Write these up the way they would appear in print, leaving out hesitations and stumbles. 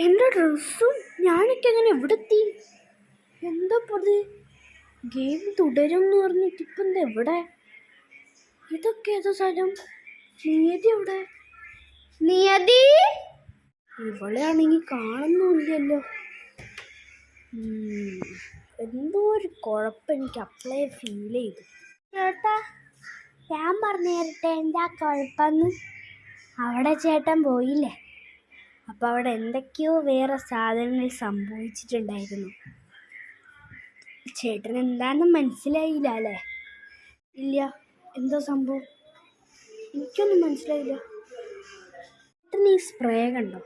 എൻ്റെ ഡ്രസ്സും ഞാനൊക്കെ എങ്ങനെ എവിടെ എത്തി? എന്താ അത്? ഗെയിം തുടരും എന്ന് പറഞ്ഞിട്ട് ഇപ്പം എന്താ എവിടെ? ഇതൊക്കെ ഏതോ സ്ഥലം? നിയതി എവിടെ? നിയതി ഇവളെ ആണെങ്കിൽ കാണുന്നില്ലല്ലോ. എന്തോ ഒരു കുഴപ്പം എനിക്ക് അപ്ലൈ ഫീൽ ചെയ്തു. ചേട്ടാ, ഞാൻ പറഞ്ഞു തരട്ടെ എന്താ കുഴപ്പമെന്ന്? അവിടെ ചേട്ടൻ പോയില്ലേ, അപ്പോൾ അവിടെ എന്തൊക്കെയോ വേറെ സാധനങ്ങൾ സംഭവിച്ചിട്ടുണ്ടായിരുന്നു. ചേട്ടൻ എന്താണെന്ന് മനസ്സിലായില്ല അല്ലേ? ഇല്ല, എന്താ സംഭവം? എനിക്കൊന്നും മനസ്സിലായില്ല. ചേട്ടൻ ഈ സ്പ്രേ കണ്ടോ?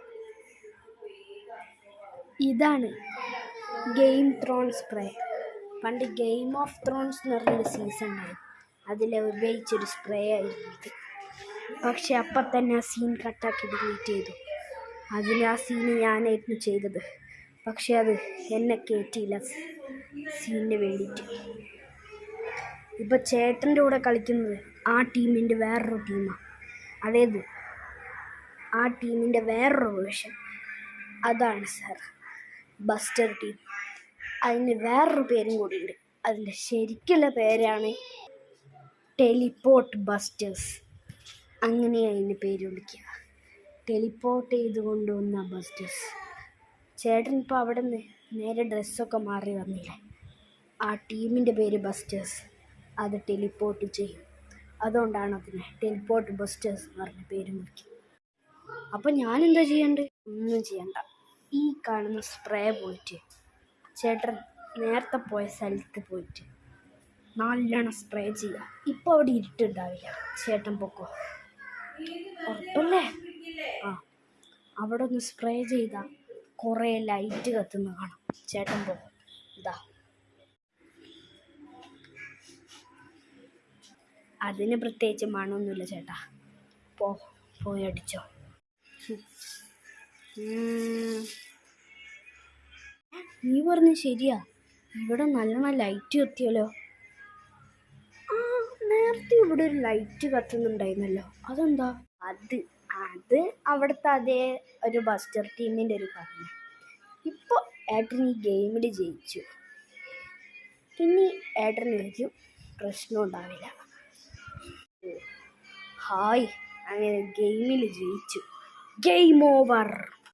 ഇതാണ് ഗെയിം ത്രോൺ സ്പ്രേ. പണ്ട് ഗെയിം ഓഫ് ത്രോൺസ് എന്ന് പറഞ്ഞൊരു സീസൺ ഉണ്ടായി, അതിൽ ഉപയോഗിച്ചൊരു സ്പ്രേ ആയിരുന്നു ഇത്. പക്ഷെ അപ്പം തന്നെ ആ സീൻ കട്ടാക്കി ഡിലീറ്റ് ചെയ്തു. ആ സീന് ഞാനായിരുന്നു ചെയ്തത്. പക്ഷെ അത് എന്നെ കയറ്റിയില്ല സീനിന് വേണ്ടിയിട്ട്. ഇപ്പം ചേട്ടൻ്റെ കൂടെ കളിക്കുന്നത് ആ ടീമിൻ്റെ വേറൊരു ടീമാണ്. അതായത് ആ ടീമിൻ്റെ വേറൊരു വേർഷൻ. അതാണ് സാർ ബസ്റ്റർ ടീം. അതിന് വേറൊരു പേരും കൂടിയുണ്ട്. അതിൻ്റെ ശരിക്കുള്ള പേരാണ് ടെലിപ്പോർട്ട് ബസ്റ്റേഴ്സ്. അങ്ങനെയാണ് അതിന് പേര് വിളിക്കുക. ടെലിപ്പോർട്ട് ചെയ്ത് കൊണ്ടുവന്ന ബസ്റ്റേഴ്സ്. ചേട്ടൻ ഇപ്പോൾ അവിടെ നിന്ന് നേരെ ഡ്രസ്സൊക്കെ മാറി വന്നില്ലേ? ആ ടീമിൻ്റെ പേര് ബസ്റ്റേഴ്സ്. അത് ടെലിപ്പോർട്ട് ചെയ്യും. അതുകൊണ്ടാണ് അതിനെ ടെലിപ്പോർട്ട് ബസ്റ്റേഴ്സ് എന്ന് പറഞ്ഞ പേര് വിളിക്കുക. അപ്പം ഞാനെന്താ ചെയ്യേണ്ടത്? ഒന്നും ചെയ്യണ്ട. ഈ കാണുന്ന സ്പ്രേ പോയിട്ട് ചേട്ടൻ നേരത്തെ പോയ സ്ഥലത്ത് പോയിട്ട് നല്ലോണം സ്പ്രേ ചെയ്യുക. ഇപ്പോൾ അവിടെ ഇരുട്ടുണ്ടാവില്ല. ചേട്ടൻ പൊക്കോ, ഉറപ്പല്ലേ? അവിടെ ഒന്ന് സ്പ്രേ ചെയ്താൽ കുറേ ലൈറ്റ് കത്തുന്ന കാണാം. ചേട്ടൻ പോ. ഇതാ, അതിന് പ്രത്യേകിച്ച് മണമൊന്നുമില്ല ചേട്ടാ. പോയി അടിച്ചോ. നീ പറഞ്ഞ ശരിയാ, ഇവിടെ നല്ല ലൈറ്റ് കത്തിയല്ലോ. നേരത്തെ ഇവിടെ ഒരു ലൈറ്റ് കത്തുന്നുണ്ടായിരുന്നല്ലോ, അതെന്താ? അത് അവിടുത്തെ അതേ ഒരു ബസ്റ്റർ ടീമിൻ്റെ ഒരു കാര്യം. ഇപ്പോൾ ഏട്ടൻ ഈ ഗെയിമിൽ ജയിച്ചു. ഇനി ഏട്ടന് ഒരു പ്രശ്നം ഉണ്ടാവില്ല. ഹായ്, അങ്ങനെ ഗെയിമിൽ ജയിച്ചു. Game over.